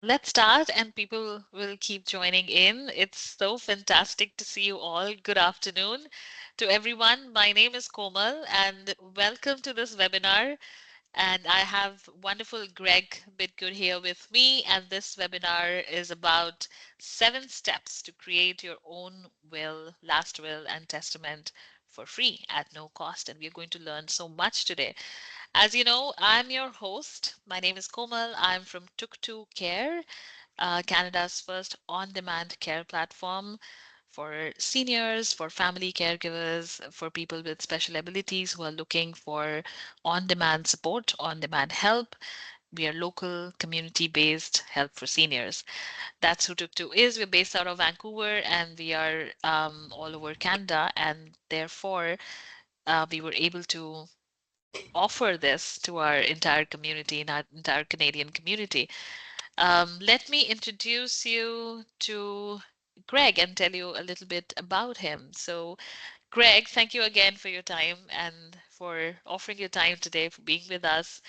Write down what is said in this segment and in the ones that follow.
Let's start, and people will keep joining in. It's so fantastic to see you all. Good afternoon to everyone. My name is Komal, and welcome to this webinar. And I have wonderful Greg Bitgood here with me. And this webinar is about 7 steps to create your own will, last will, and testament for free at no cost. And we're going to learn so much today. As you know, I'm your host. My name is Komal. I'm from Tuktu Care, Canada's first on-demand care platform for seniors, for family caregivers, for people with special abilities who are looking for on-demand support, on-demand help. We are local, community-based help for seniors. That's who Tuktu is. We're based out of Vancouver, and we are all over Canada, and therefore we were able to offer this to our entire community, in our entire Canadian community. Let me introduce you to Greg and tell you a little bit about him. So, Greg, thank you again for your time and for offering your time today, for being with us.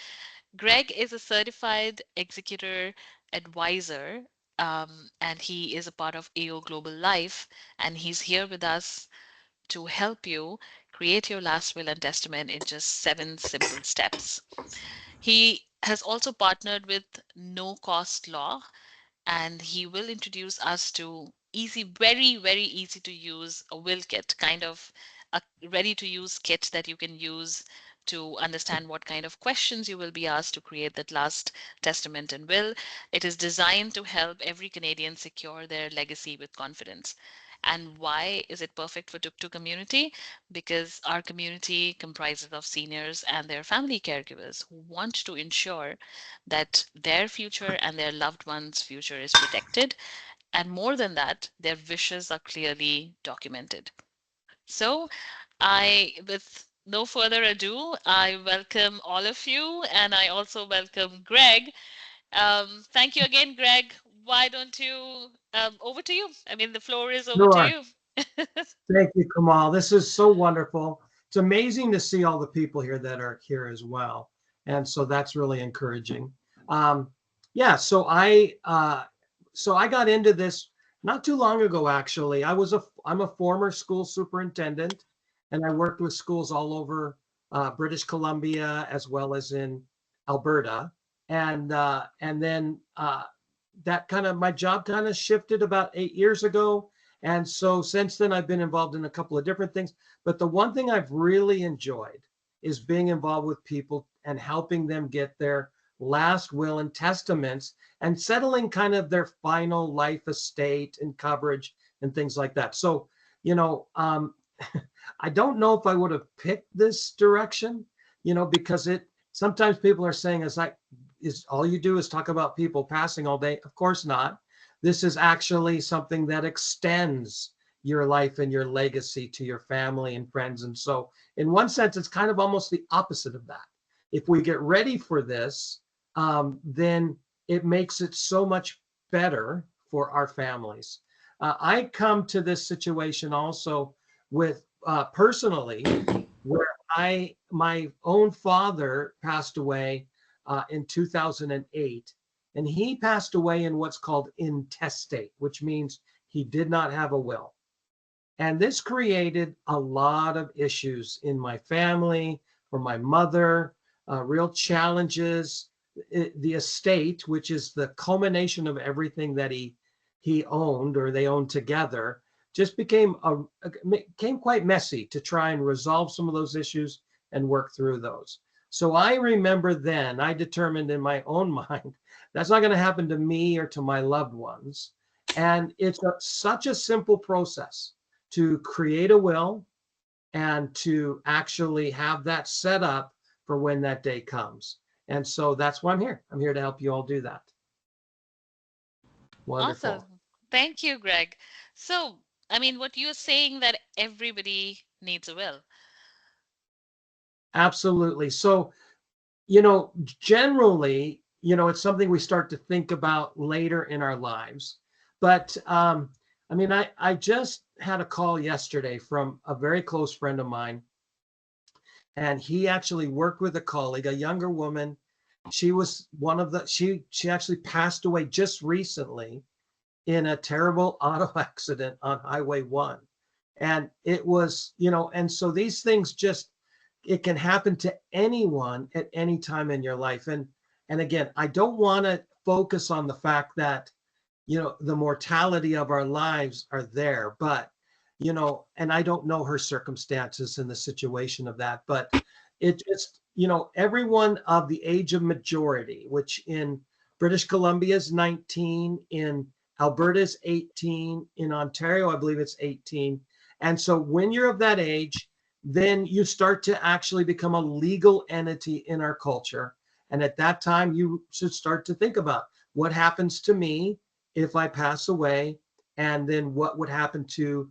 Greg is a certified executor advisor, and he is a part of AO Global Life, and he's here with us to help you create your last will and testament in just 7 simple steps. He has also partnered with No Cost Law, and he will introduce us to easy, very, very easy to use a will kit, kind of a ready to use kit that you can use to understand what kind of questions you will be asked to create that last testament and will. It is designed to help every Canadian secure their legacy with confidence. And why is it perfect for Tuktu community? Because our community comprises of seniors and their family caregivers who want to ensure that their future and their loved ones' future is protected. And more than that, their wishes are clearly documented. So, with no further ado, I welcome all of you, and I also welcome Greg. Thank you again, Greg. Why don't you, over to you? I mean, the floor is over to Sure. you. Thank you, Kamal. This is so wonderful. It's amazing to see all the people here that are here as well. And so that's really encouraging. Um, yeah, so I got into this not too long ago, actually. I'm a former school superintendent, and I worked with schools all over British Columbia as well as in Alberta. And then that kind of my job kind of shifted about 8 years ago, and so since then, I've been involved in a couple of different things. But the one thing I've really enjoyed is being involved with people and helping them get their last will and testaments and settling kind of their final life estate and coverage and things like that. So, you know, I don't know if I would have picked this direction, because sometimes people are saying it's like, is all you do is talk about people passing all day? Of course not. This is actually something that extends your life and your legacy to your family and friends. And so, in one sense, it's kind of almost the opposite of that. If we get ready for this, then it makes it so much better for our families. I come to this situation also with personally, where my own father passed away in 2008, and he passed away in what's called intestate, which means he did not have a will. And this created a lot of issues in my family, for my mother, real challenges. The estate, which is the culmination of everything that he owned or they owned together, just became quite messy to try and resolve some of those issues and work through those. So I remember then I determined in my own mind that's not going to happen to me or to my loved ones. And it's such a simple process to create a will and to actually have that set up for when that day comes. And so that's why I'm here. I'm here to help you all do that. Wonderful. Awesome. Thank you, Greg. So, I mean, what you're saying that everybody needs a will. Absolutely. So, generally, it's something we start to think about later in our lives. But I mean, I just had a call yesterday from a very close friend of mine, and he actually worked with a colleague, a younger woman. She was one of the she actually passed away just recently in a terrible auto accident on Highway 1. And it was, and so these things just, it can happen to anyone at any time in your life. And again, I don't want to focus on the fact that, the mortality of our lives are there, but, and I don't know her circumstances and the situation of that, but it just, everyone of the age of majority, which in British Columbia is 19, in Alberta is 18, in Ontario, I believe it's 18. And so when you're of that age, then you start to actually become a legal entity in our culture. And at that time, you should start to think about what happens to me if I pass away, and then what would happen to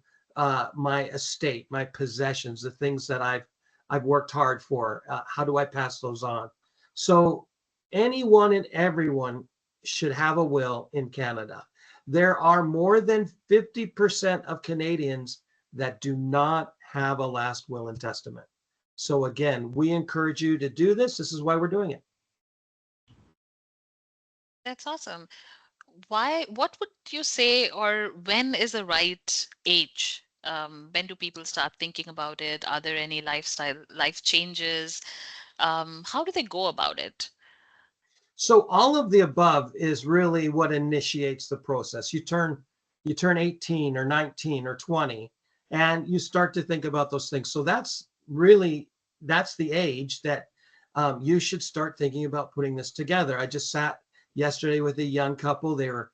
my estate, my possessions, the things that I've worked hard for. How do I pass those on? So anyone and everyone should have a will in Canada. There are more than 50% of Canadians that do not have a last will and testament. So again, we encourage you to do this. This is why we're doing it. That's awesome. What would you say, or when is the right age? When do people start thinking about it? Are there any life changes? How do they go about it? So all of the above is really what initiates the process. You turn 18 or 19 or 20, and you start to think about those things. So that's the age that you should start thinking about putting this together. I just sat yesterday with a young couple. They were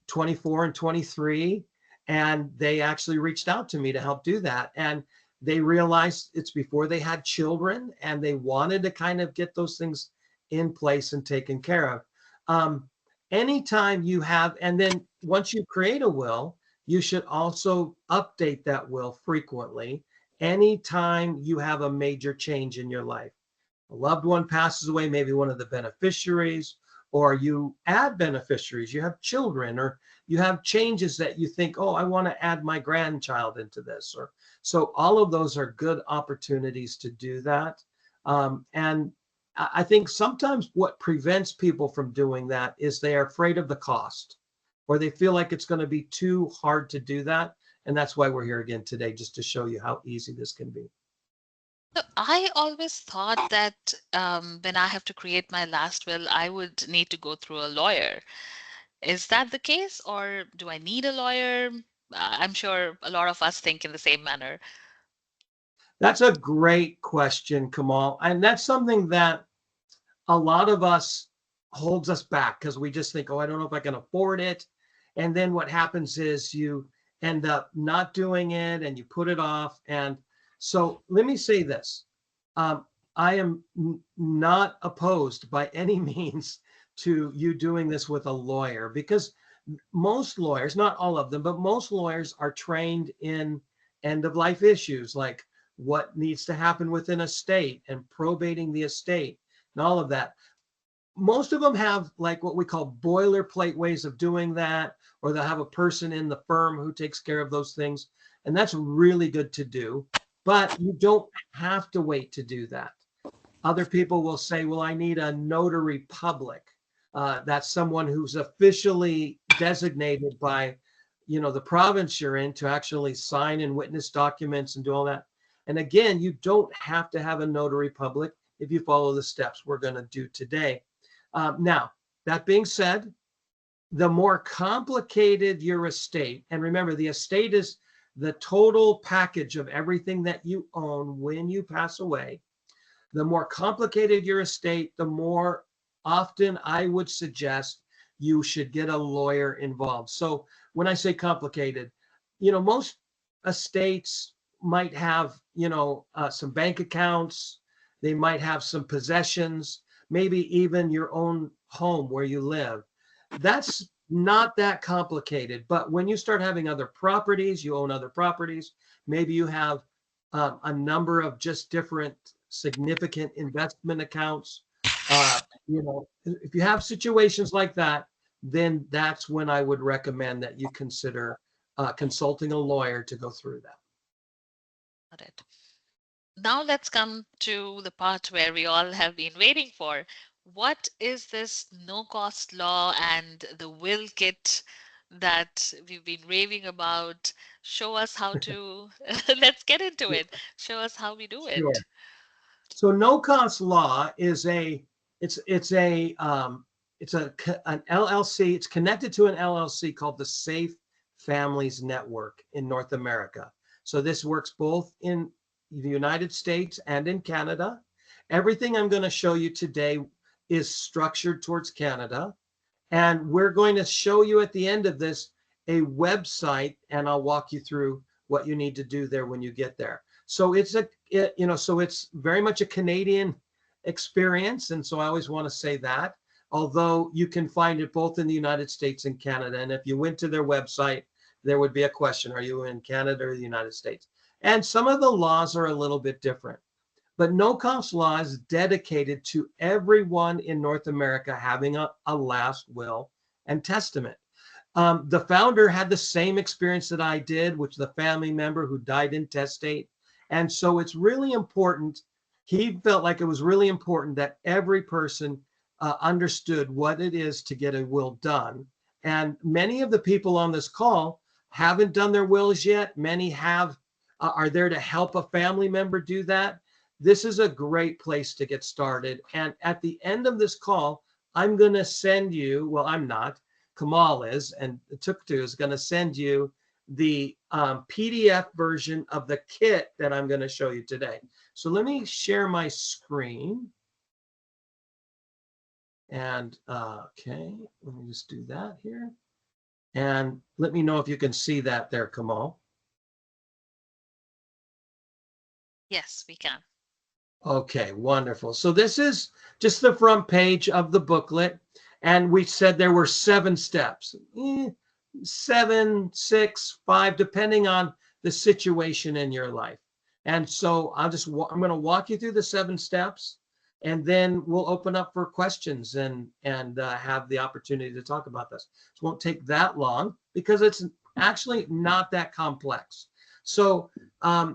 24 and 23, and they actually reached out to me to help do that. And they realized it's before they had children, and they wanted to kind of get those things in place and taken care of. Um, Anytime you have, and then once you create a will, you should also update that will frequently. Anytime you have a major change in your life, a loved one passes away, maybe one of the beneficiaries, or you add beneficiaries, you have children, or you have changes that you think, oh, I want to add my grandchild into this. Or so all of those are good opportunities to do that. And I think sometimes what prevents people from doing that is they are afraid of the cost, or they feel like it's going to be too hard to do that. And that's why we're here again today, just to show you how easy this can be. So I always thought that when I have to create my last will, I would need to go through a lawyer. Is that the case, or do I need a lawyer? I'm sure a lot of us think in the same manner. That's a great question, Kamal. And that's something that a lot of us holds us back because we just think, oh, I don't know if I can afford it. And then what happens is you end up not doing it and you put it off. And so let me say this. Um, I am not opposed by any means to you doing this with a lawyer, because most lawyers, not all of them, but most lawyers are trained in end of life issues like what needs to happen within a state and probating the estate and all of that. Most of them have like what we call boilerplate ways of doing that, or they'll have a person in the firm who takes care of those things. And that's really good to do. But you don't have to wait to do that. Other people will say, well, I need a notary public. That's someone who's officially designated by, the province you're in to actually sign and witness documents and do all that. And again, you don't have to have a notary public if you follow the steps we're going to do today. Now, that being said, the more complicated your estate, and remember, the estate is the total package of everything that you own when you pass away. The more complicated your estate, the more often I would suggest you should get a lawyer involved. So when I say complicated, most estates might have, some bank accounts, they might have some possessions, maybe even your own home where you live. That's not that complicated. But when you start having other properties, you own other properties, maybe you have a number of just different significant investment accounts. If you have situations like that, then that's when I would recommend that you consider consulting a lawyer to go through that. Got it. Now let's come to the part where we all have been waiting for. what is this no-cost law and the will kit that we've been raving about? Show us how to, let's get into it. Show us how we do Sure. it. So no cost law is an LLC. It's connected to an LLC called the Safe Families Network in North America. So this works both in the United States and in Canada. Everything I'm going to show you today is structured towards Canada. And we're going to show you at the end of this a website, and I'll walk you through what you need to do there when you get there. So so it's very much a Canadian experience. And so I always want to say that, although you can find it both in the United States and Canada. And if you went to their website, there would be a question, are you in Canada or the United States? And some of the laws are a little bit different. But no cost law is dedicated to everyone in North America having a last will and testament. The founder had the same experience that I did, which the family member who died intestate. And so it's really important. He felt like it was really important that every person understood what it is to get a will done. And many of the people on this call haven't done their wills yet. Many are there to help a family member do that. This is a great place to get started. And at the end of this call, I'm going to send you, well, I'm not, Kamal is, and Tuktu is going to send you the PDF version of the kit that I'm going to show you today. So let me share my screen. And okay, let me just do that here. And let me know if you can see that there, Kamal. Yes, we can. Okay, wonderful. So this is just the front page of the booklet. And we said there were 7 steps, 7, 6, 5, depending on the situation in your life. And so I'm going to walk you through the 7 steps, and then we'll open up for questions and have the opportunity to talk about this. It won't take that long because it's actually not that complex. So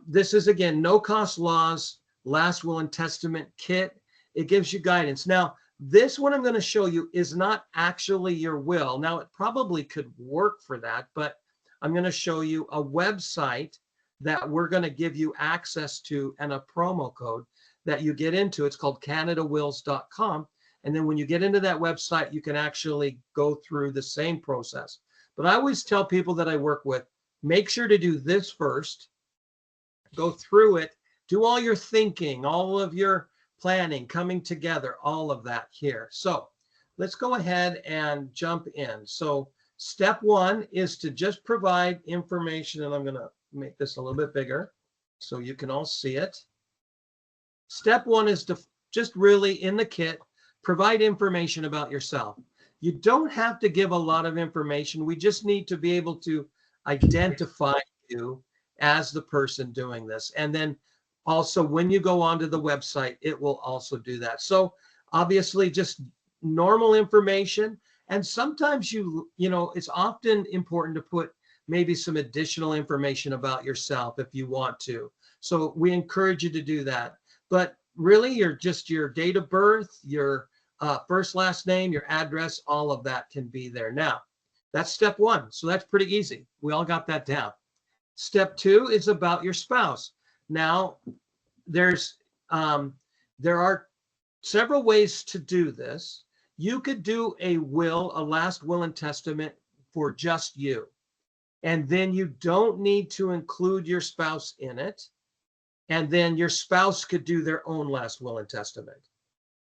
this is, again, no cost laws, last will and testament kit. It gives you guidance. Now, this one I'm going to show you is not actually your will. Now, it probably could work for that, but I'm going to show you a website that we're going to give you access to and a promo code that you get into. It's called canadawills.com. And then when you get into that website, you can actually go through the same process. But I always tell people that I work with, make sure to do this first, go through it, do all your thinking, all of your planning, coming together, all of that here. So let's go ahead and jump in. So step 1 is to just provide information, and I'm going to make this a little bit bigger so you can all see it. Step 1 is to just really, in the kit, provide information about yourself. You don't have to give a lot of information. We just need to be able to identify you as the person doing this. And then also, when you go onto the website, it will also do that. So obviously, just normal information. And sometimes it's often important to put maybe some additional information about yourself if you want to. So we encourage you to do that. But really, your date of birth, your first, last name, your address, all of that can be there. Now, that's step 1. So that's pretty easy. We all got that down. Step 2 is about your spouse. Now, there are several ways to do this. You could do a last will and testament for just you. And then you don't need to include your spouse in it. And then your spouse could do their own last will and testament.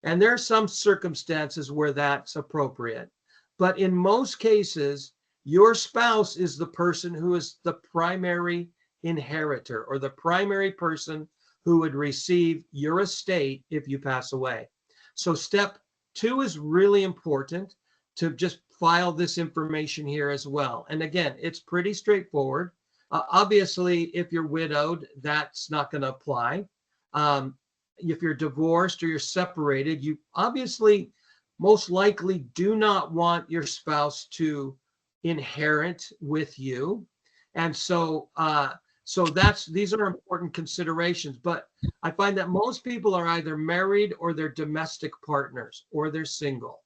And there are some circumstances where that's appropriate. But in most cases, your spouse is the person who is the primary inheritor, or the primary person who would receive your estate if you pass away. So step 2 is really important, to just file this information here as well. And again, it's pretty straightforward. Obviously, if you're widowed, that's not going to apply. If you're divorced or you're separated, you obviously most likely do not want your spouse to inherit with you. And so So these are important considerations, but I find that most people are either married or they're domestic partners or they're single.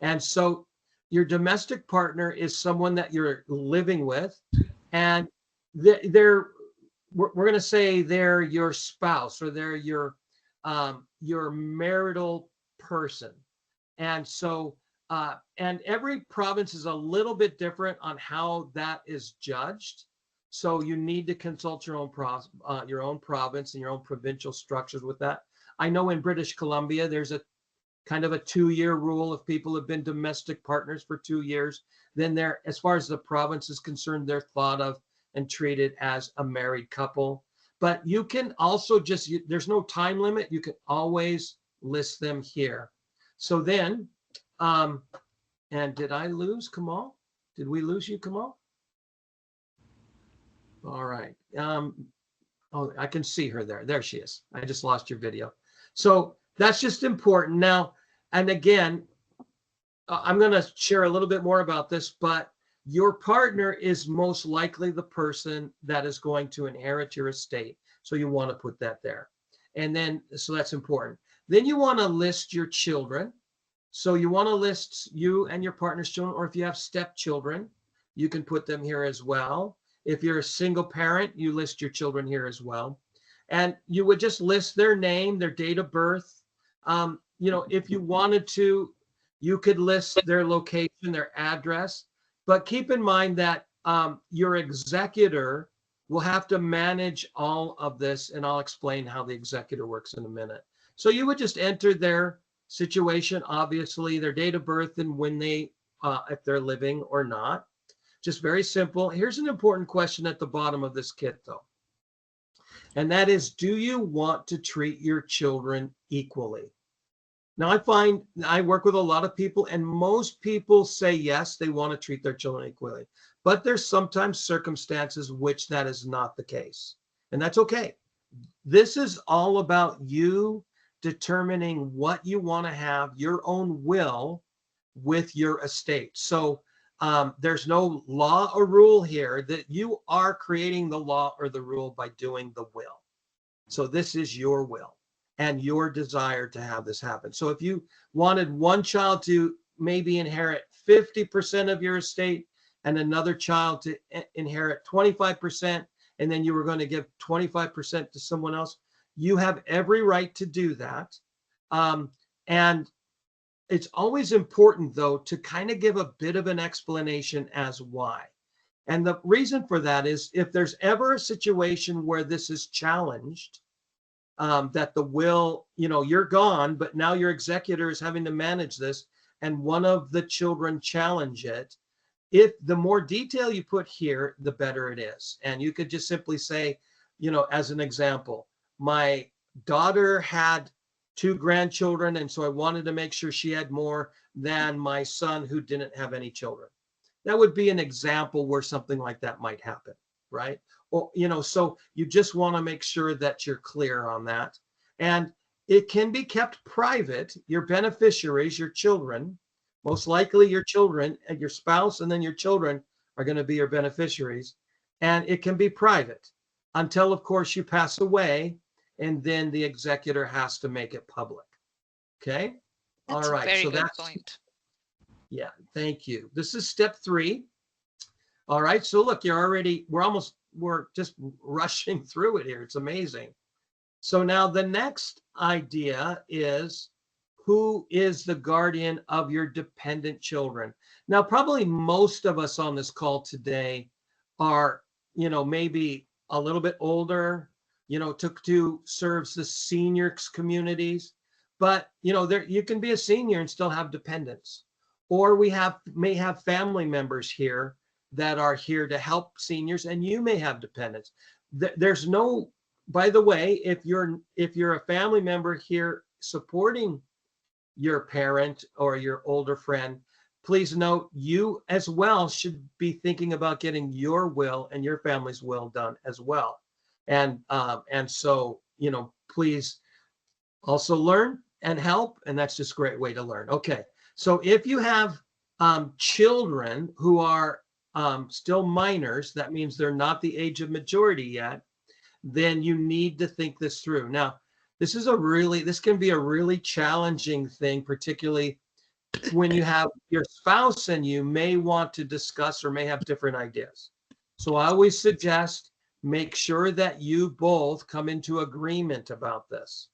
And so your domestic partner is someone that you're living with, and they're we're going to say they're your spouse or they're your marital person. And so and every province is a little bit different on how that is judged. So you need to consult your own province and your own provincial structures with that. I know in British Columbia, there's a kind of a 2-year rule. If people have been domestic partners for 2 years, then they're, as far as the province is concerned, they're thought of and treated as a married couple. But you can also there's no time limit. You can always list them here. So then, and did I lose Kamal? Did we lose you, Kamal? All right. Oh, I can see her there. There she is. I just lost your video. So that's just important. Now, and again, I'm going to share a little bit more about this, but your partner is most likely the person that is going to inherit your estate. So you want to put that there. And then, so that's important. Then you want to list your children. So you want to list you and your partner's children, or if you have stepchildren, you can put them here as well. If you're a single parent, you list your children here as well. And you would just list their name, their date of birth. If you wanted to, you could list their location, their address. But keep in mind that your executor will have to manage all of this, and I'll explain how the executor works in a minute. So you would just enter their situation, obviously, their date of birth and when they, if they're living or not. Just very simple. Here's an important question at the bottom of this kit, though. And that is, do you want to treat your children equally? Now, I find I work with a lot of people, and most people say yes, they want to treat their children equally. But there's sometimes circumstances which that is not the case. And that's okay. This is all about you determining what you want to have, your own will with your estate. So there's no law or rule here, that you are creating the law or the rule by doing the will. So this is your will and your desire to have this happen. So if you wanted one child to maybe inherit 50% of your estate and another child to inherit 25%, and then you were going to give 25% to someone else, you have every right to do that. And it's always important, though, to kind of give a bit of an explanation as why. And the reason for that is, if there's ever a situation where this is challenged, that the will, you're gone, but now your executor is having to manage this, and one of the children challenge it, if the more detail you put here, the better it is. And you could just simply say, as an example, my daughter had 2 grandchildren, and so I wanted to make sure she had more than my son who didn't have any children. That would be an example where something like that might happen, right? Or, so you just want to make sure that you're clear on that. And it can be kept private. Your beneficiaries, your children, most likely your children and your spouse, and then your children are going to be your beneficiaries. And it can be private until, of course, you pass away, and then the executor has to make it public. Okay. That's All a right. very So good that's, point. yeah, thank you. This is step 3. All right. So look, we're just rushing through it here. It's amazing. So now the next idea is, who is the guardian of your dependent children? Now, probably most of us on this call today are, maybe a little bit older. Tuktu serves the seniors communities, but you can be a senior and still have dependents. Or we may have family members here that are here to help seniors, and you may have dependents. There's no, by the way, if you're a family member here supporting your parent or your older friend, please note you as well should be thinking about getting your will and your family's will done as well. And so, please also learn and help, and that's just a great way to learn. Okay, so if you have children who are still minors, that means they're not the age of majority yet, then you need to think this through. Now, this can be a really challenging thing, particularly when you have your spouse and you may want to discuss or may have different ideas. So I always suggest make sure that you both come into agreement about this.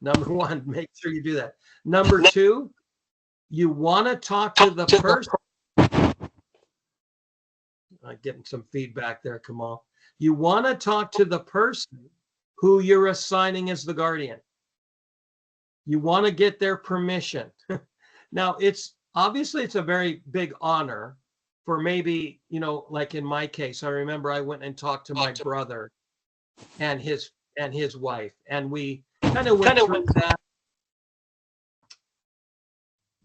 Number one, make sure you do that. Number two, you want to talk to the person. I'm getting some feedback there, Kamal. You want to talk to the person who you're assigning as the guardian. You want to get their permission. Now, it's a very big honor for maybe, like in my case, I remember I went and talked to my brother and his wife, and we kind of went through that.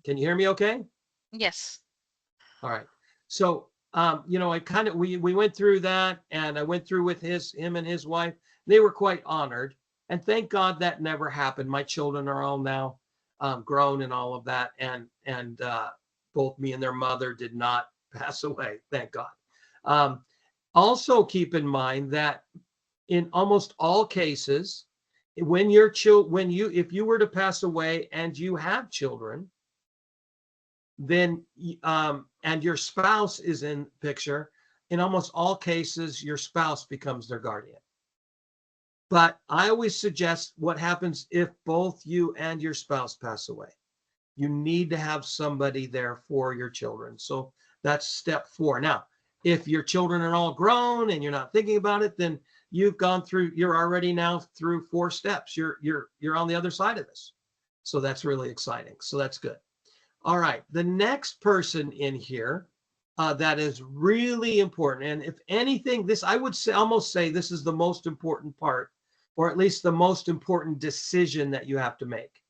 Can you hear me okay? Yes. All right. So, we went through that, and I went through with him and his wife. They were quite honored, and thank God that never happened. My children are all now grown and all of that, and both me and their mother did not pass away. Thank God. Um, Also, keep in mind that in almost all cases, if you were to pass away and you have children, then and your spouse is in picture, in almost all cases your spouse becomes their guardian. But I always suggest, what happens if both you and your spouse pass away? You need to have somebody there for your children. So that's step 4. Now, if your children are all grown and you're not thinking about it, then you're already now through 4 steps. You're on the other side of this. So that's really exciting. So that's good. All right, the next person in here that is really important, and if anything, I would almost say this is the most important part, or at least the most important decision that you have to make.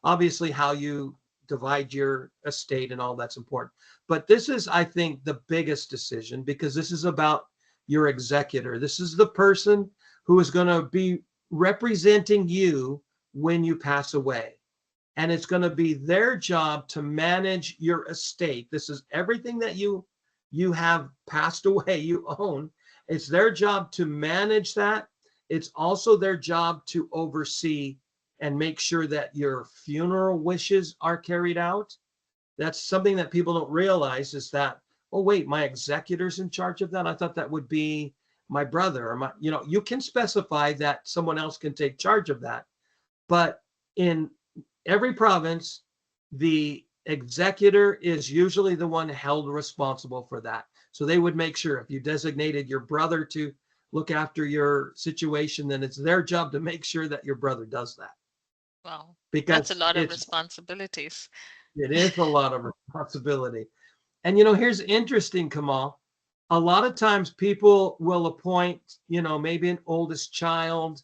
Obviously, how you divide your estate and all that's important. But this is, I think, the biggest decision, because this is about your executor. This is the person who is going to be representing you when you pass away. And it's going to be their job to manage your estate. This is everything that you have passed away, you own. It's their job to manage that. It's also their job to oversee and make sure that your funeral wishes are carried out. That's something that people don't realize, is that, oh, wait, my executor's in charge of that? I thought that would be my brother, or you can specify that someone else can take charge of that. But in every province, the executor is usually the one held responsible for that. So they would make sure, if you designated your brother to look after your situation, then it's their job to make sure that your brother does that, Wow. That's a because lot of responsibilities. it is a lot of responsibility. And here's interesting, Kamal. A lot of times people will appoint, maybe an oldest child,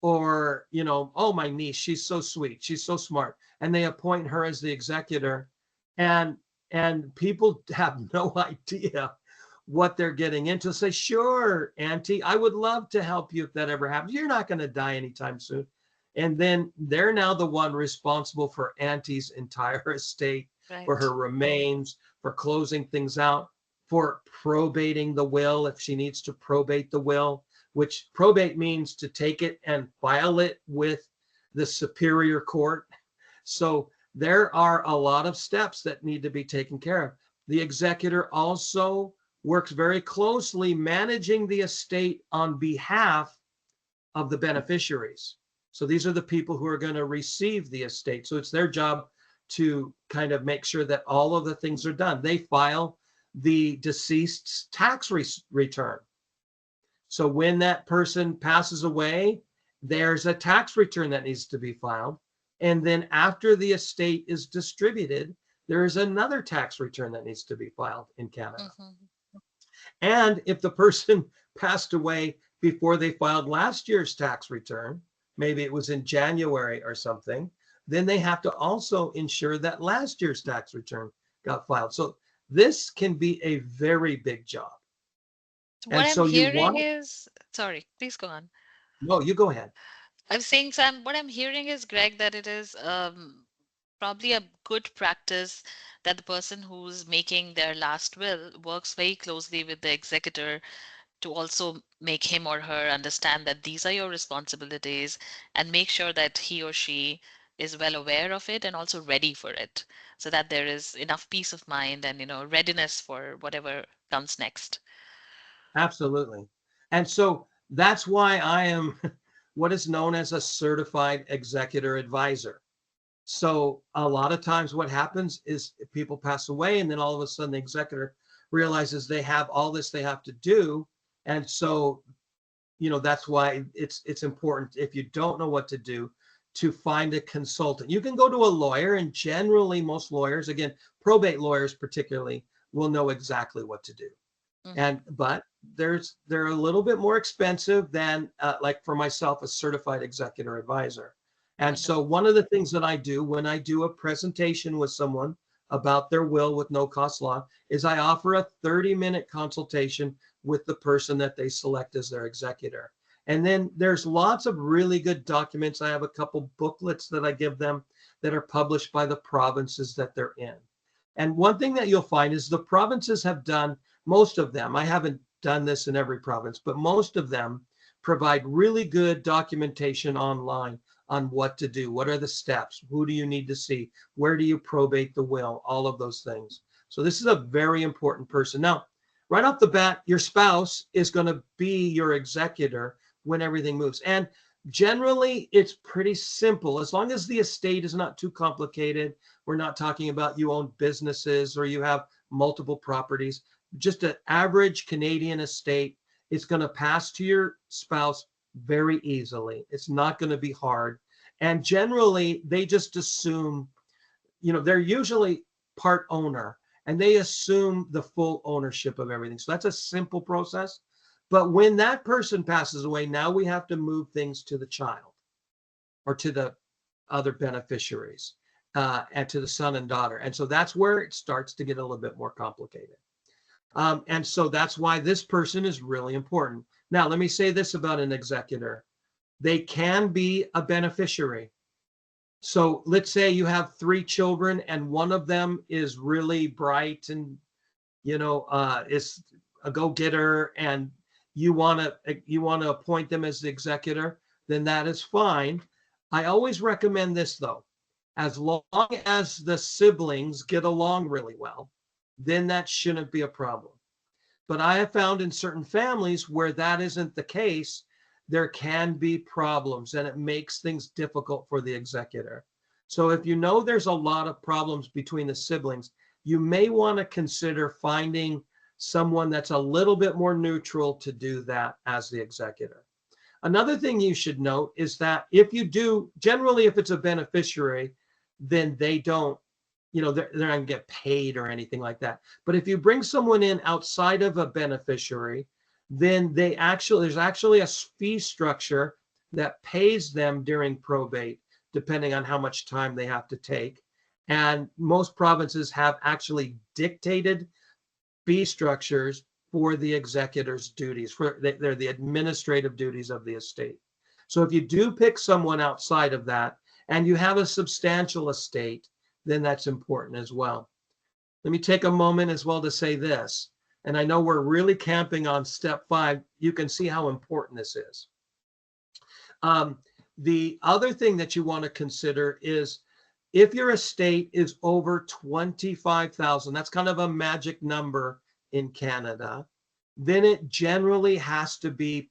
or oh, my niece, she's so sweet, she's so smart, and they appoint her as the executor, and people have no idea what they're getting into. Say, sure, auntie, I would love to help you if that ever happens. You're not going to die anytime soon. And then they're now the one responsible for auntie's entire estate, for Right. her remains, for closing things out, for probating the will, if she needs to probate the will, which probate means to take it and file it with the superior court. So there are a lot of steps that need to be taken care of. The executor also works very closely managing the estate on behalf of the beneficiaries. So these are the people who are going to receive the estate. So it's their job to kind of make sure that all of the things are done. They file the deceased's tax return. So when that person passes away, there's a tax return that needs to be filed. And then after the estate is distributed, there is another tax return that needs to be filed in Canada. Hmm. And if the person passed away before they filed last year's tax return, maybe it was in January or something, then they have to also ensure that last year's tax return got filed. So this can be a very big job. What And I'm so you hearing want, is, sorry, please go on. no, you go ahead. I'm saying, Sam, what I'm hearing is, Greg, that it is Probably a good practice that the person who's making their last will works very closely with the executor to also make him or her understand that these are your responsibilities and make sure that he or she is well aware of it and also ready for it so that there is enough peace of mind and readiness for whatever comes next. Absolutely. And so that's why I am what is known as a certified executor advisor. So a lot of times what happens is people pass away and then all of a sudden the executor realizes they have all this they have to do. And so, that's why it's important if you don't know what to do to find a consultant. You can go to a lawyer, and generally most lawyers, again, probate lawyers particularly, will know exactly what to do. Hmm. But they're a little bit more expensive than like for myself, a certified executor advisor. And so Wonderful. one of the things that I do when I do a presentation with someone about their will with no cost law is I offer a 30-minute consultation with the person that they select as their executor. And then there's lots of really good documents. I have a couple booklets that I give them that are published by the provinces that they're in. And one thing that you'll find is the provinces have done, most of them, I haven't done this in every province, but most of them provide really good documentation online on what to do. What are the steps? Who do you need to see? Where do you probate the will? All of those things. So this is a very important person. Now, right off the bat, your spouse is going to be your executor when everything moves. And generally, it's pretty simple. As long as the estate is not too complicated, we're not talking about you own businesses or you have multiple properties. Just an average Canadian estate, it's going to pass to your spouse very easily. It's not going to be hard. And generally, they just assume, they're usually part owner and they assume the full ownership of everything. So that's a simple process. But when that person passes away, now we have to move things to the child or to the other beneficiaries and to the son and daughter. And so that's where it starts to get a little bit more complicated. And so that's why this person is really important. Now, let me say this about an executor. They can be a beneficiary. So let's say you have 3 children and one of them is really bright and, is a go-getter and you want to appoint them as the executor, then that is fine. I always recommend this though. As long as the siblings get along really well, then that shouldn't be a problem. But I have found in certain families where that isn't the case, there can be problems and it makes things difficult for the executor. So if you know there's a lot of problems between the siblings, you may want to consider finding someone that's a little bit more neutral to do that as the executor. Another thing you should note is that if you do, generally, if it's a beneficiary, then they don't, they're not going to get paid or anything like that. But if you bring someone in outside of a beneficiary, then there's actually a fee structure that pays them during probate, depending on how much time they have to take. And most provinces have actually dictated fee structures for the executor's duties. They're the administrative duties of the estate. So if you do pick someone outside of that and you have a substantial estate, then that's important as well. Let me take a moment as well to say this, and I know we're really camping on step 5. You can see how important this is. The other thing that you want to consider is if your estate is over 25,000, that's kind of a magic number in Canada, then it generally has to be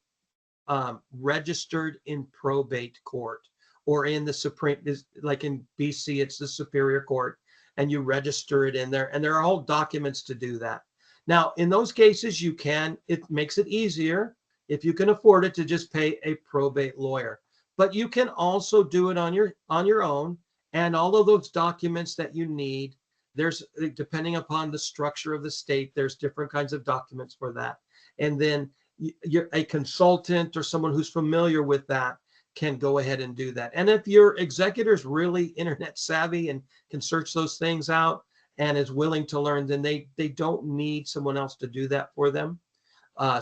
registered in probate court or in the Supreme, like in BC, it's the Superior Court, and you register it in there. And there are whole documents to do that. Now, in those cases, it makes it easier if you can afford it to just pay a probate lawyer. But you can also do it on your own. And all of those documents that you need, there's, depending upon the structure of the state, there's different kinds of documents for that. And then you're a consultant or someone who's familiar with that can go ahead and do that. And if your executor is really internet savvy and can search those things out and is willing to learn, then they don't need someone else to do that for them.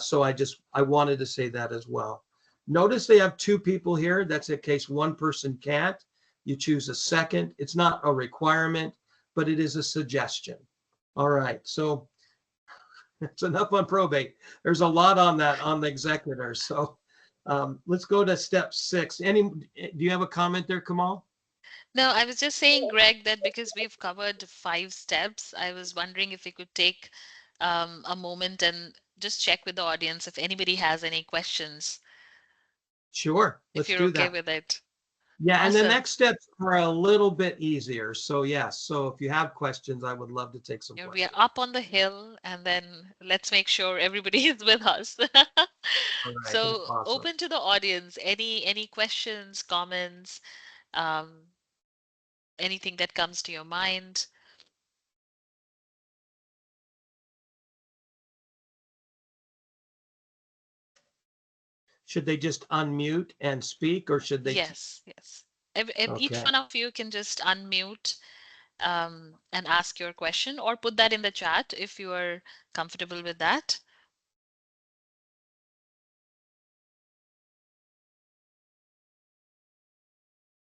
So I wanted to say that as well. Notice they have 2 people here. That's in case one person can't. You choose a second. It's not a requirement, but it is a suggestion. All right, so it's enough on probate. There's a lot on that on the executor. So let's go to step 6. Do you have a comment there, Kamal? No, I was just saying, Greg, that because we've covered 5 steps, I was wondering if we could take a moment and just check with the audience if anybody has any questions, Sure, if let's you're do okay that. with it. Yeah, and the Awesome. next steps are a little bit easier. So yes, so if you have questions, I would love to take some You know, we are questions. up on the hill, and then let's make sure everybody is with us. All right, that's So awesome. open to the audience. Any questions, comments, um, anything that comes to your mind? Should they just unmute and speak, or should they? Yes, yes. Each Okay. one of you can just unmute and ask your question or put that in the chat if you are comfortable with that.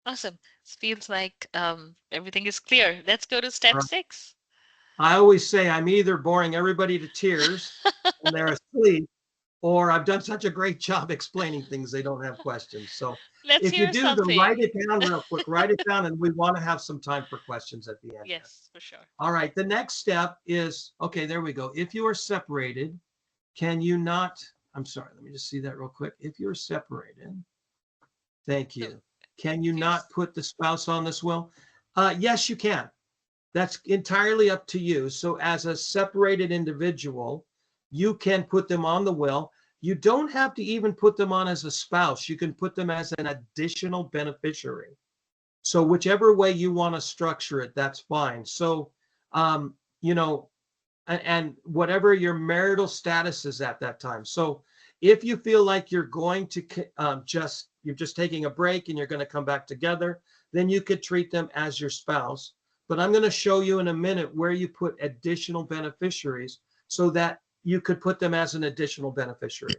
Awesome. It feels like everything is clear. Let's go to All step right. 6. I always say I'm either boring everybody to tears and they're asleep, or I've done such a great job explaining things they don't have questions. So Let's if you hear do, then write something. it down real quick. Write it down, and we want to have some time for questions at the end here. Yes, for sure. All right. The next step is okay. There we go. If you are separated, can you not? I'm sorry. Let me just see that real quick. If you're separated, thank So you. Can you if you not put the spouse on this will? Yes, you can. That's entirely up to you. So as a separated individual, you can put them on the will. You don't have to even put them on as a spouse. You can put them as an additional beneficiary. So whichever way you want to structure it, that's fine. So, um, you know, and whatever your marital status is at that time. So if you feel like you're going to you're just taking a break and you're going to come back together, then you could treat them as your spouse. But I'm going to show you in a minute where you put additional beneficiaries so that you could put them as an additional beneficiary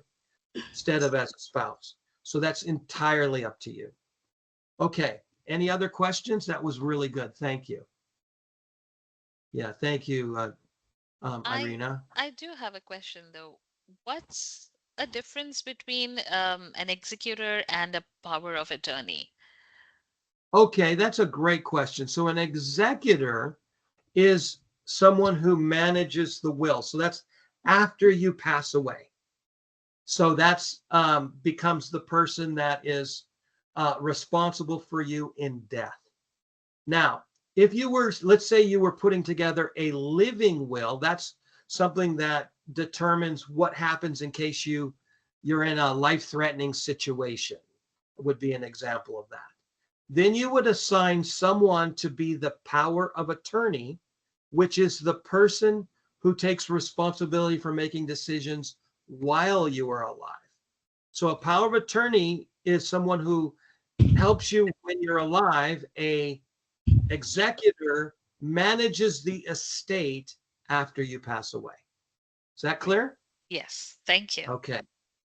instead of as a spouse. So that's entirely up to you. Okay. Any other questions? That was really good. Thank you. Yeah. Thank you, I Irina. I do have a question though. What's a difference between an executor and a power of attorney? Okay, that's a great question. So an executor is someone who manages the will. So that's after you pass away. So that's becomes the person that is responsible for you in death. Now, if you were, let's say you were putting together a living will, that's something that determines what happens in case you're in a life-threatening situation, would be an example of that. Then you would assign someone to be the power of attorney, which is the person who takes responsibility for making decisions while you are alive. So a power of attorney is someone who helps you when you're alive. A executor manages the estate after you pass away. Is that Great. clear? Yes, thank you. Okay.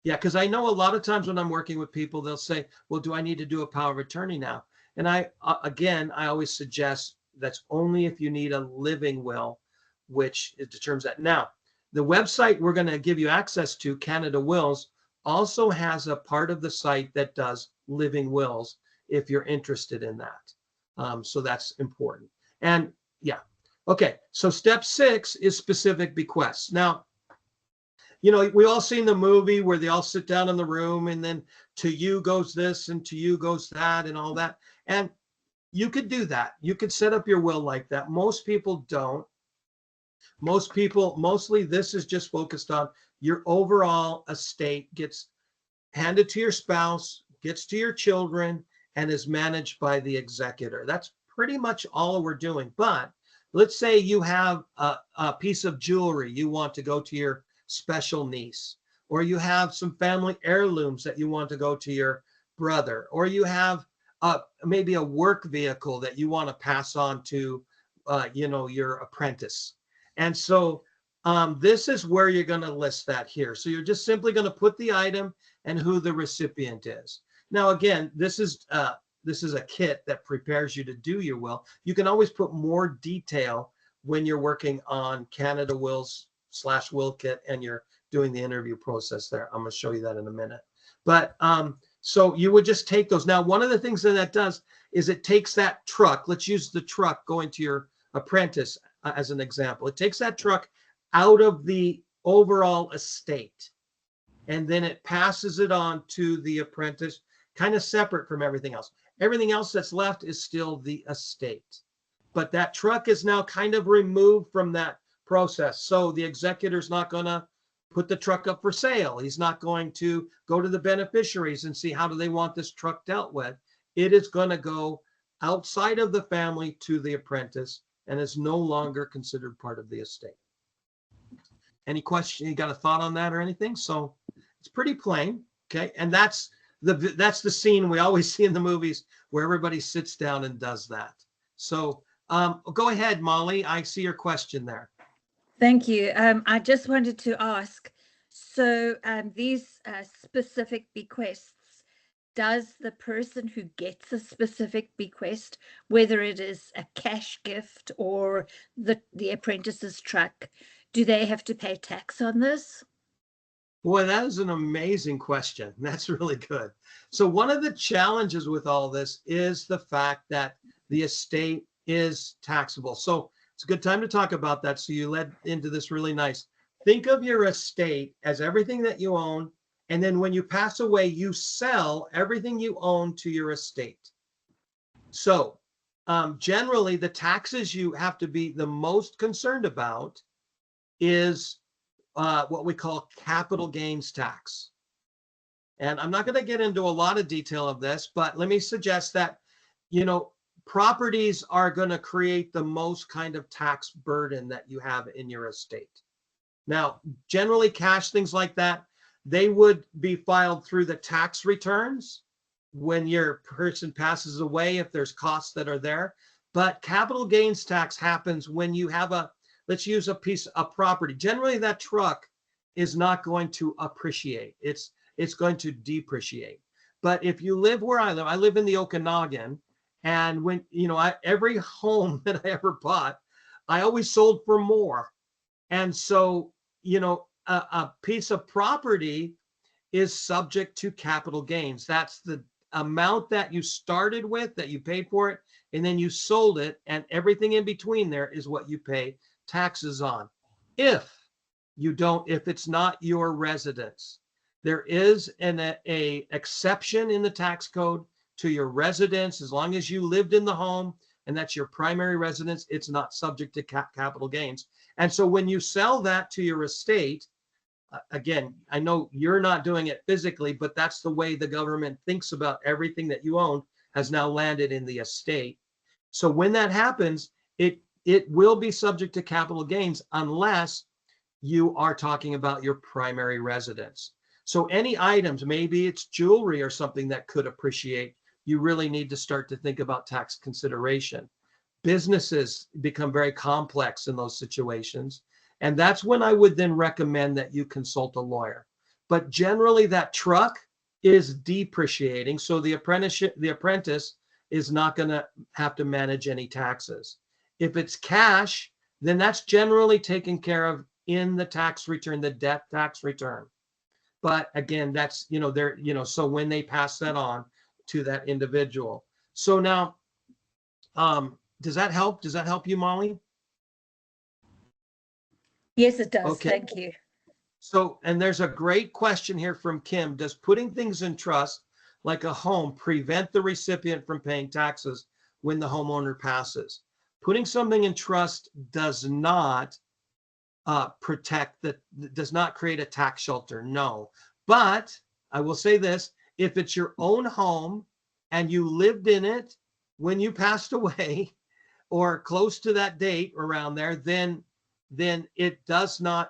Yeah, because I know a lot of times when I'm working with people, they'll say, well, do I need to do a power of attorney now? And again, I always suggest that's only if you need a living will, which it determines that. Now, the website we're going to give you access to, Canada Wills, also has a part of the site that does living wills if you're interested in that. So that's important. And yeah. Okay. So step 6 is specific bequests. Now, we all seen the movie where they all sit down in the room and then to you goes this and to you goes that and all that. And you could do that. You could set up your will like that. Most people don't. Most people, mostly this is just focused on your overall estate gets handed to your spouse, gets to your children, and is managed by the executor. That's pretty much all we're doing. But let's say you have a piece of jewelry you want to go to your special niece, or you have some family heirlooms that you want to go to your brother, or you have maybe a work vehicle that you want to pass on to, your apprentice. And so this is where you're going to list that here. So you're just simply going to put the item and who the recipient is. Now, again, this is this is a kit that prepares you to do your will. You can always put more detail when you're working on Canada Wills / will kit and you're doing the interview process there. I'm going to show you that in a minute. But so you would just take those. Now, one of the things that does is it takes that truck. Let's use the truck going to your apprentice as an example. It takes that truck out of the overall estate, and then it passes it on to the apprentice, kind of separate from everything else. Everything else that's left is still the estate. But that truck is now kind of removed from that process. So the executor's not going to put the truck up for sale. He's not going to go to the beneficiaries and see how do they want this truck dealt with. It is going to go outside of the family to the apprentice and is no longer considered part of the estate. Any question? You got a thought on that or anything? So it's pretty plain. Okay. And that's the scene we always see in the movies where everybody sits down and does that. So go ahead, Molly. I see your question there. Thank you. I just wanted to ask, so these specific bequests, does the person who gets a specific bequest, whether it is a cash gift or the apprentice's truck, do they have to pay tax on this? Boy, that is an amazing question. That's really good. So one of the challenges with all this is the fact that the estate is taxable. So it's a good time to talk about that. So you led into this really nice. Think of your estate as everything that you own. And then when you pass away, you sell everything you own to your estate. So generally, the taxes you have to be the most concerned about is what we call capital gains tax. And I'm not going to get into a lot of detail of this, but let me suggest that, properties are going to create the most kind of tax burden that you have in your estate. Now, generally cash, things like that, they would be filed through the tax returns when your person passes away, if there's costs that are there. But capital gains tax happens when you have let's use a piece of property. Generally, that truck is not going to appreciate. It's going to depreciate. But if you live where I live in the Okanagan, and when, every home that I ever bought, I always sold for more. And so, a piece of property is subject to capital gains. That's the amount that you started with, that you paid for it, and then you sold it, and everything in between there is what you pay taxes on. If it's not your residence, there is an exception in the tax code to your residence. As long as you lived in the home and that's your primary residence, it's not subject to capital gains. And so when you sell that to your estate, again, I know you're not doing it physically, but that's the way the government thinks about everything that you own has now landed in the estate. So when that happens, it will be subject to capital gains unless you are talking about your primary residence. So any items, maybe it's jewelry or something that could appreciate, you really need to start to think about tax consideration. Businesses become very complex in those situations. And that's when I would then recommend that you consult a lawyer. But generally that truck is depreciating. So the apprentice is not going to have to manage any taxes. If it's cash, then that's generally taken care of in the tax return, the death tax return. But again, that's, so when they pass that on to that individual. So now, does that help? Does that help you, Molly? Yes, it does. Okay. Thank you. So, and there's a great question here from Kim. Does putting things in trust, like a home, prevent the recipient from paying taxes when the homeowner passes? Putting something in trust does not does not create a tax shelter, no. But I will say this, if it's your own home and you lived in it when you passed away or close to that date around there, then it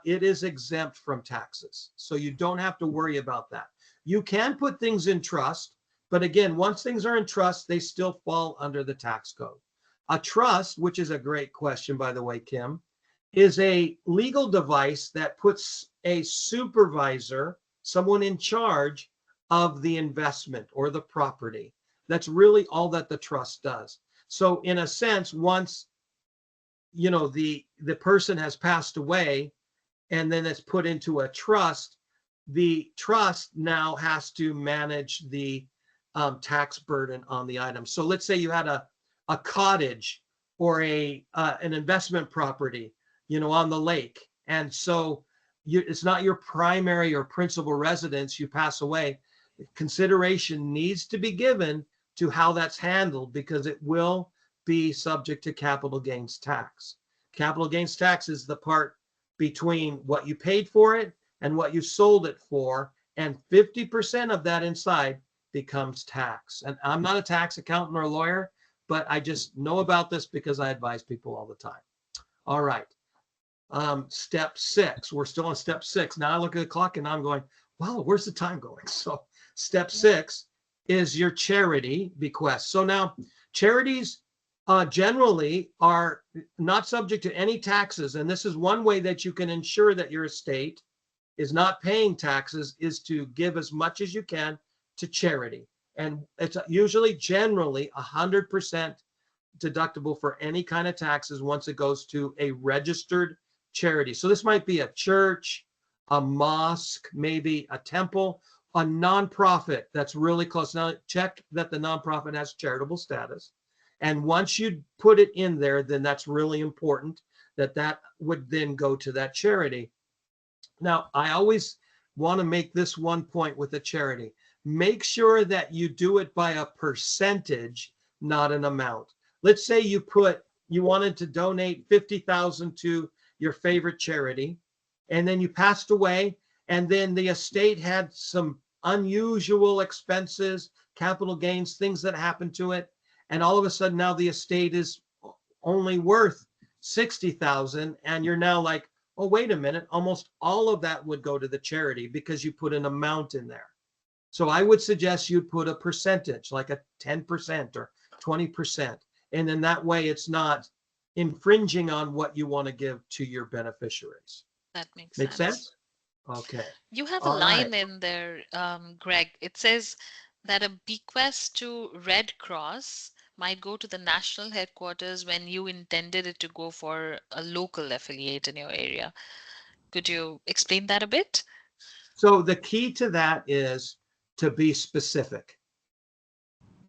is exempt from taxes. So you don't have to worry about that. You can put things in trust, but again, once things are in trust, they still fall under the tax code. A trust, which is a great question, by the way, Kim, is a legal device that puts a supervisor, someone in charge of the investment or the property. That's really all that the trust does. So in a sense, once, you know, the person has passed away and then it's put into a trust, the trust now has to manage the tax burden on the item. So let's say you had a cottage or an investment property, you know, on the lake. And so it's not your primary or principal residence, you pass away. Consideration needs to be given to how that's handled because it will be subject to capital gains tax. Capital gains tax is the part between what you paid for it and what you sold it for, and 50% of that inside becomes tax. And I'm not a tax accountant or lawyer, but I just know about this because I advise people all the time. All right. Step 6. We're still on step 6. Now I look at the clock and I'm going, wow, where's the time going? So step 6 is your charity bequest. So now charities generally are not subject to any taxes. And this is one way that you can ensure that your estate is not paying taxes, is to give as much as you can to charity. And it's usually generally 100% deductible for any kind of taxes once it goes to a registered charity. So this might be a church, a mosque, maybe a temple, a nonprofit that's really close. Now check that the nonprofit has charitable status. And once you put it in there, then that's really important that that would then go to that charity. Now, I always want to make this one point with a charity. Make sure that you do it by a percentage, not an amount. Let's say you wanted to donate 50,000 to your favorite charity, and then you passed away, and then the estate had some unusual expenses, capital gains, things that happened to it, and all of a sudden now the estate is only worth 60,000, and you're now like, oh, wait a minute, almost all of that would go to the charity because you put an amount in there. So I would suggest you put a percentage, like a 10% or 20. And then that way it's not infringing on what you want to give to your beneficiaries. That makes Make sense. sense? Okay. You have a All right. line in there, Greg. It says that a bequest to Red Cross might go to the national headquarters when you intended it to go for a local affiliate in your area. Could you explain that a bit? So the key to that is to be specific.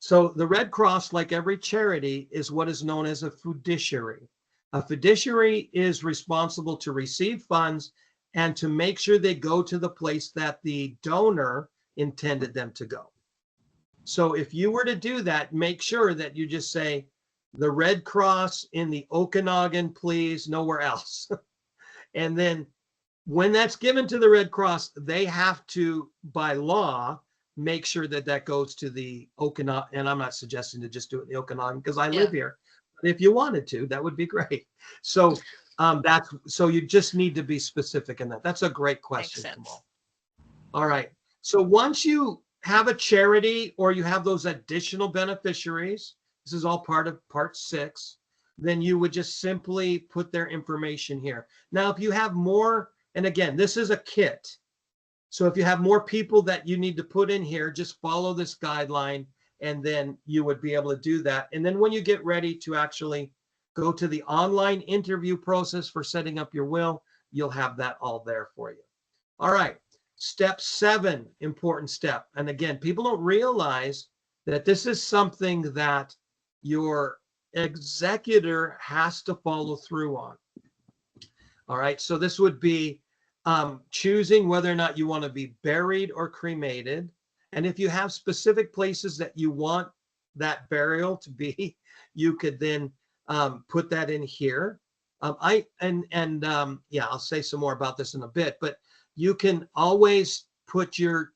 So the Red Cross, like every charity, is what is known as a fiduciary. A fiduciary is responsible to receive funds and to make sure they go to the place that the donor intended them to go. So if you were to do that, make sure that you just say, the Red Cross in the Okanagan, please, nowhere else. And then when that's given to the Red Cross, they have to, by law, make sure that that goes to the Okanagan. And I'm not suggesting to just do it in the Okanagan because I live here. But if you wanted to, that would be great. So so you just need to be specific in that. That's a great question, Kamal. All right. So once you have a charity or you have those additional beneficiaries, this is all part of part 6, then you would just simply put their information here. Now, if you have more, and again, this is a kit. So if you have more people that you need to put in here, just follow this guideline and then you would be able to do that. And then when you get ready to actually go to the online interview process for setting up your will, you'll have that all there for you. All right. Step 7, important step. And again, people don't realize that this is something that your executor has to follow through on. All right. So this would be choosing whether or not you want to be buried or cremated. And if you have specific places that you want that burial to be, you could then put that in here. I'll say some more about this in a bit, but you can always put your,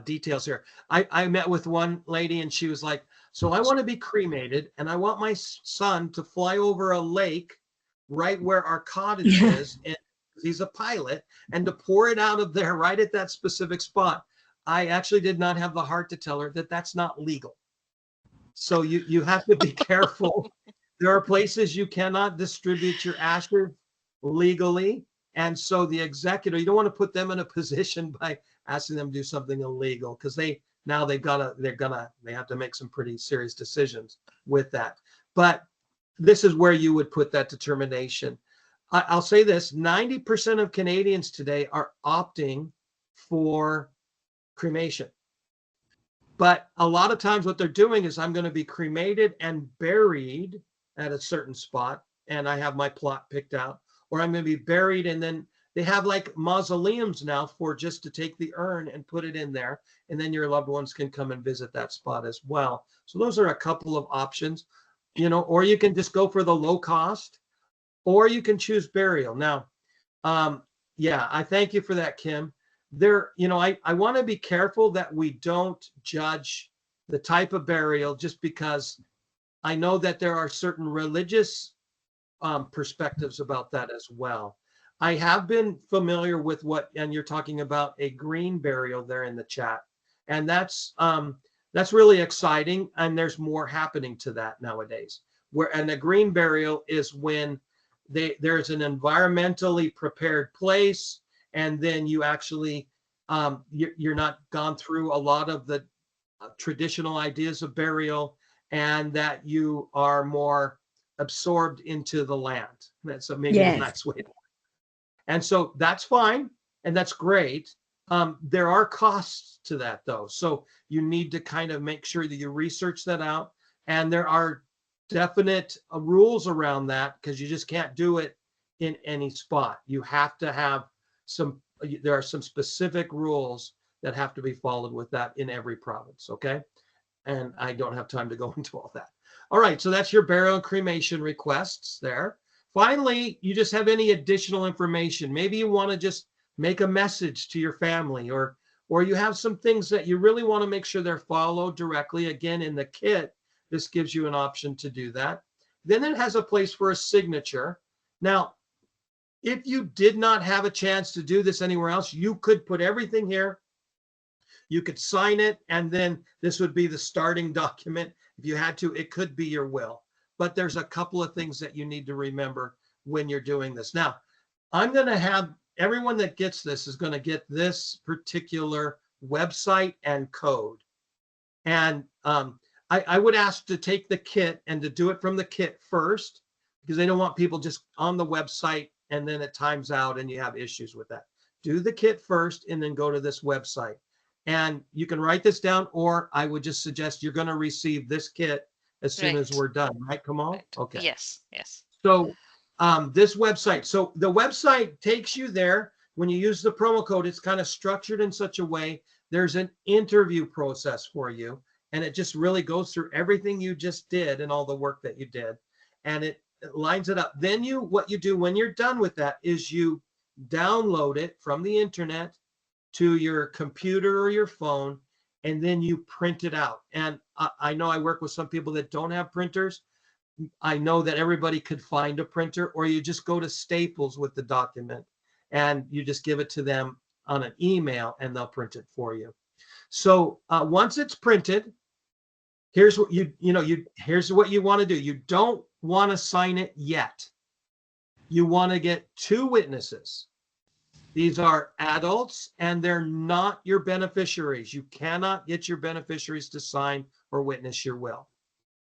details here. I met with one lady and she was like, so I want to be cremated and I want my son to fly over a lake right where our cottage is, and he's a pilot, and to pour it out of there right at that specific spot. I actually did not have the heart to tell her that that's not legal. So you have to be careful. There are places you cannot distribute your ashes legally. And so the executor, you don't want to put them in a position by asking them to do something illegal because they now they have to make some pretty serious decisions with that. But this is where you would put that determination. I'll say this, 90% of Canadians today are opting for cremation. But a lot of times what they're doing is I'm going to be cremated and buried at a certain spot, and I have my plot picked out, or I'm going to be buried, and then they have like mausoleums now for just to take the urn and put it in there, and then your loved ones can come and visit that spot as well. So those are a couple of options, or you can just go for the low cost, or you can choose burial. Now, yeah, I thank you for that, Kim. I want to be careful that we don't judge the type of burial just because I know that there are certain religious perspectives about that as well. I have been familiar with and you're talking about a green burial there in the chat, and that's really exciting. And there's more happening to that nowadays. And a green burial is when there's an environmentally prepared place, and then you actually you're not gone through a lot of the traditional ideas of burial, and that you are more absorbed into the land. That's maybe a nice way. And so that's fine, and that's great. There are costs to that, though. So you need to kind of make sure that you research that out. And there are definite rules around that, because you just can't do it in any spot. You have to have there are some specific rules that have to be followed with that in every province, okay? And I don't have time to go into all that. All right, so that's your burial and cremation requests there. Finally, you just have any additional information. Maybe you want to just make a message to your family, or you have some things that you really want to make sure they're followed directly. Again, in the kit, this gives you an option to do that. Then it has a place for a signature. Now, if you did not have a chance to do this anywhere else, you could put everything here. You could sign it, and then this would be the starting document. If you had to, it could be your will. But there's a couple of things that you need to remember when you're doing this. Now, I'm going to have everyone that gets this is going to get this particular website and code. And I would ask to take the kit and to do it from the kit first, because they don't want people just on the website and then it times out and you have issues with that. Do the kit first and then go to this website. And you can write this down, or I would just suggest you're going to receive this kit as soon as we're done, right, Kamal? Right. Okay. Yes. So this website, so the website takes you there. When you use the promo code, it's kind of structured in such a way. There's an interview process for you, and it just really goes through everything you just did and all the work that you did, and it lines it up. Then what you do when you're done with that is you download it from the internet to your computer or your phone, and then you print it out. And I know I work with some people that don't have printers. I know that everybody could find a printer, or you just go to Staples with the document and you just give it to them on an email and they'll print it for you. So once it's printed, here's what here's what you want to do. You don't want to sign it yet. You want to get 2 witnesses. These are adults, and they're not your beneficiaries. You cannot get your beneficiaries to sign or witness your will.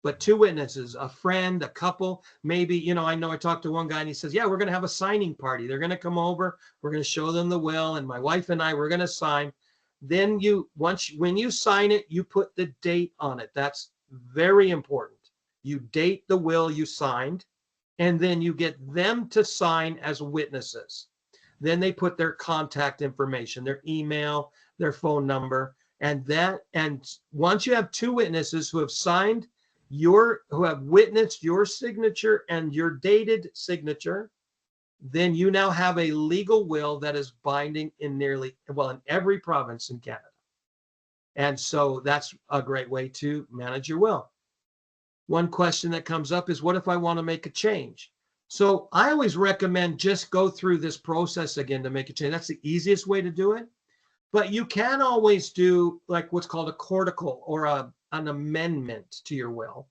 But 2 witnesses, a friend, a couple, maybe, I know I talked to one guy and he says, yeah, we're going to have a signing party. They're going to come over. We're going to show them the will, and my wife and I, we're going to sign. Then when you sign it, you put the date on it. That's very important. You date the will you signed, and then you get them to sign as witnesses. Then they put their contact information, their email, their phone number, and once you have 2 witnesses who have signed who have witnessed your signature and your dated signature, then you now have a legal will that is binding in every province in Canada. And so that's a great way to manage your will. One question that comes up is, what if I want to make a change? So I always recommend just go through this process again to make a change. That's the easiest way to do it. But you can always do like what's called a cortical, or an amendment to your will.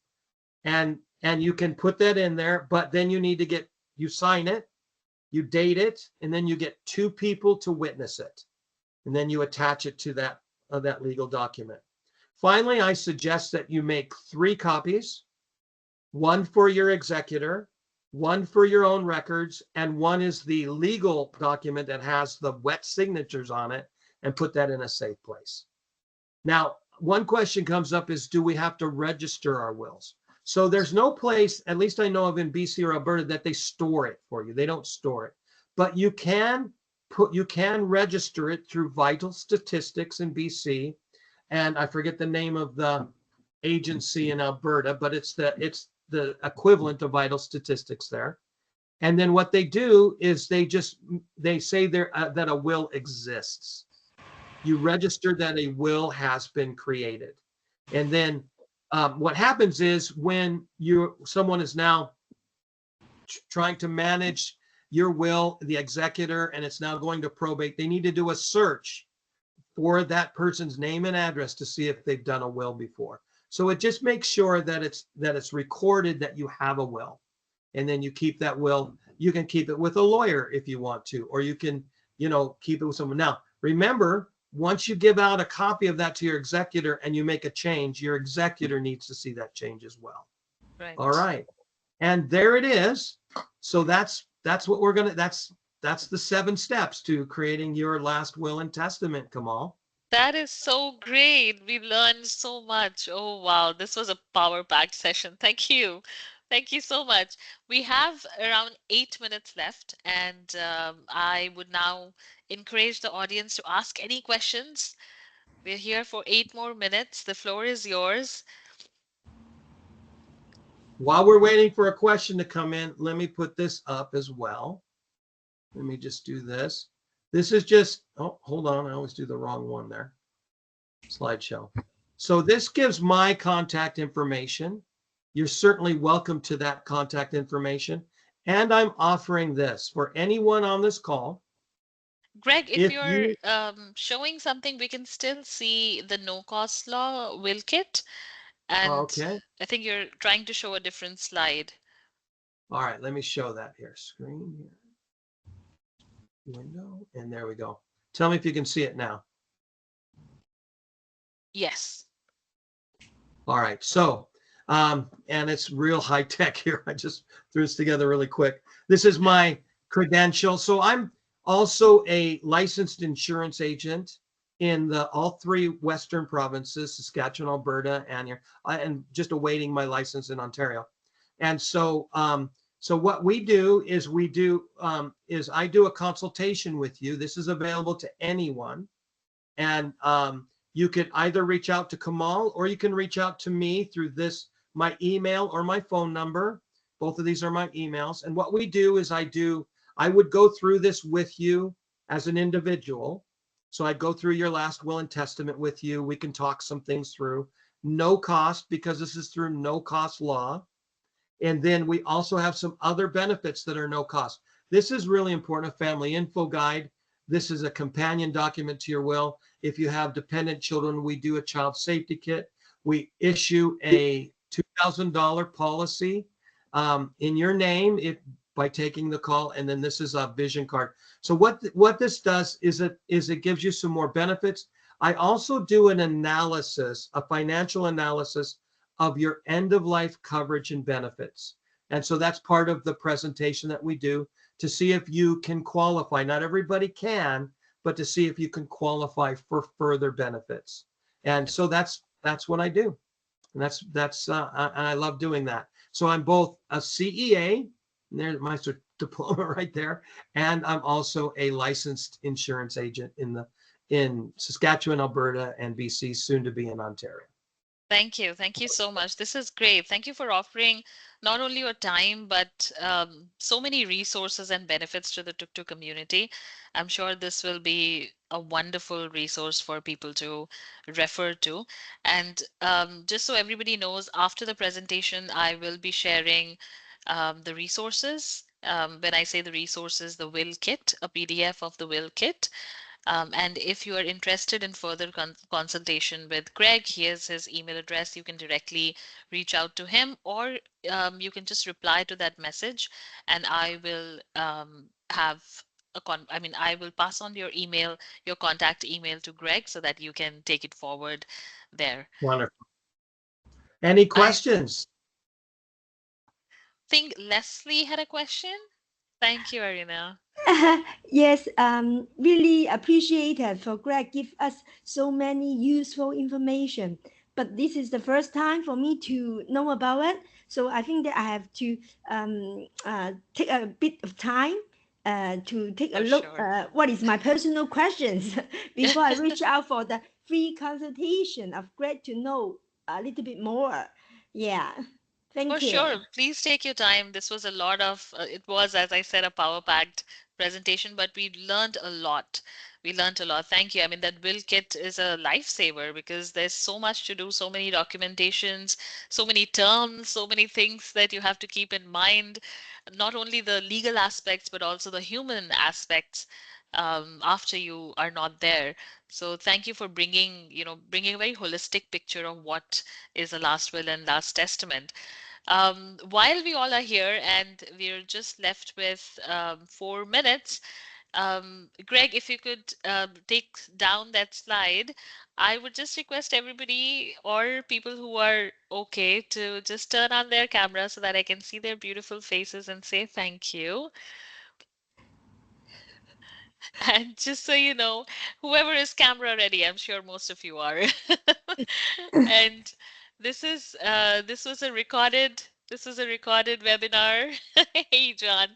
And you can put that in there, but then you sign it, you date it, and then you get 2 people to witness it. And then you attach it to that legal document. Finally, I suggest that you make 3 copies, one for your executor, one for your own records, and one is the legal document that has the wet signatures on it, and put that in a safe place. Now, one question comes up is, do we have to register our wills? So there's no place, at least I know of in BC or Alberta, that they store it for you. They don't store it, but you can register it through Vital Statistics in BC, and I forget the name of the agency in Alberta, but it's the equivalent of Vital Statistics there. And then what they do is they say there that a will exists. You register that a will has been created, and then what happens is when someone is now trying to manage your will, the executor, and it's now going to probate, they need to do a search for that person's name and address to see if they've done a will before. So it just makes sure that it's recorded that you have a will, and then you keep that will. You can keep it with a lawyer if you want to, or you can, keep it with someone. Now, remember, once you give out a copy of that to your executor and you make a change, your executor needs to see that change as well. All Right. right, and there it is. So that's what we're gonna. That's the 7 steps to creating your last will and testament, Kamal. That is so great. We learned so much. Oh, wow. This was a power-packed session. Thank you. Thank you so much. We have around 8 minutes left, and I would now encourage the audience to ask any questions. We're here for 8 more minutes. The floor is yours. While we're waiting for a question to come in, let me put this up as well. Let me just do this. This is just, oh, hold on. I always do the wrong one there. Slideshow. So this gives my contact information. You're certainly welcome to that contact information. And I'm offering this for anyone on this call. Greg, if If you're you, showing something, we can still see the no-cost law will kit, and okay. I think you're trying to show a different slide. All right, let me show that here. Screen here. Window, and there we go. Tell me if you can see it now. Yes. All right, so, and it's real high tech here. I just threw this together really quick. This is my credential. So I'm also a licensed insurance agent in all 3 Western provinces, Saskatchewan, Alberta, and just awaiting my license in Ontario. And so, so what we do is I do a consultation with you. This is available to anyone. And you could either reach out to Kamal or you can reach out to me through my email or my phone number. Both of these are my emails. And what we do is I would go through this with you as an individual. So I'd go through your last will and testament with you. We can talk some things through. No cost, because this is through no cost law. And then we also have some other benefits that are no cost. This is really important, a family info guide. This is a companion document to your will. If you have dependent children, we do a child safety kit. We issue a $2,000 policy in your name by taking the call. And then this is a vision card. So what this does is it gives you some more benefits. I also do an analysis, a financial analysis of your end of life coverage and benefits. And so that's part of the presentation that we do to see if you can qualify. Not everybody can, but to see if you can qualify for further benefits. And so that's what I do. And I love doing that. So I'm both a CEA, and there's my diploma right there, and I'm also a licensed insurance agent in Saskatchewan, Alberta, and BC, soon to be in Ontario. Thank you. Thank you so much. This is great. Thank you for offering not only your time, but so many resources and benefits to the Tuktu community. I'm sure this will be a wonderful resource for people to refer to. And just so everybody knows, after the presentation, I will be sharing the resources. When I say the resources, the will kit, a PDF of the will kit. And if you are interested in further consultation with Greg, here's his email address. You can directly reach out to him, or you can just reply to that message, and I will have I mean, I will pass on your email, your contact email to Greg so that you can take it forward there. Wonderful. Any I questions? think Leslie had a question. Thank you, Arina. Yes, really appreciated for Greg give us so many useful information. But this is the first time for me to know about it, so I think that I have to take a bit of time to take a For look. sure. What is my personal questions before I reach out for the free consultation of Greg to know a little bit more. Yeah, For thank you. sure. Please take your time. This was a lot of, it was, as I said, a power-packed presentation, but we learned a lot. We learned a lot. Thank you. I mean, that will kit is a lifesaver because there's so much to do, so many documentations, so many terms, so many things that you have to keep in mind. Not only the legal aspects, but also the human aspects after you are not there. So thank you for bringing a very holistic picture of what is a last will and last testament. While we all are here and we're just left with 4 minutes, Greg, if you could take down that slide, I would just request everybody or people who are okay to just turn on their camera so that I can see their beautiful faces and say thank you. And just so you know, whoever is camera ready, I'm sure most of you are. And this was a recorded webinar. Hey John,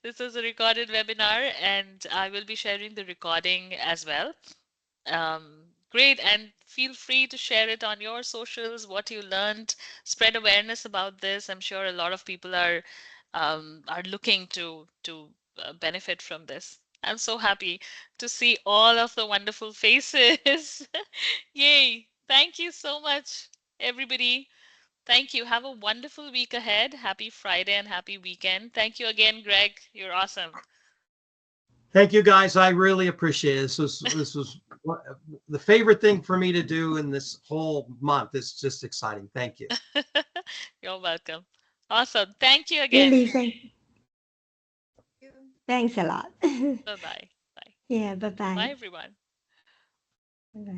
this was a recorded webinar, and I will be sharing the recording as well. Great, and feel free to share it on your socials, what you learned, spread awareness about this. I'm sure a lot of people are looking to benefit from this. I'm so happy to see all of the wonderful faces. Yay! Thank you so much, everybody. Thank you. Have a wonderful week ahead. Happy Friday and happy weekend. Thank you again, Greg. You're awesome. Thank you, guys. I really appreciate it. This was the favorite thing for me to do in this whole month. It's just exciting. Thank you. You're welcome. Awesome. Thank you again. Really, thanks a lot. Bye-bye. Bye. Yeah, bye Bye, bye. everyone.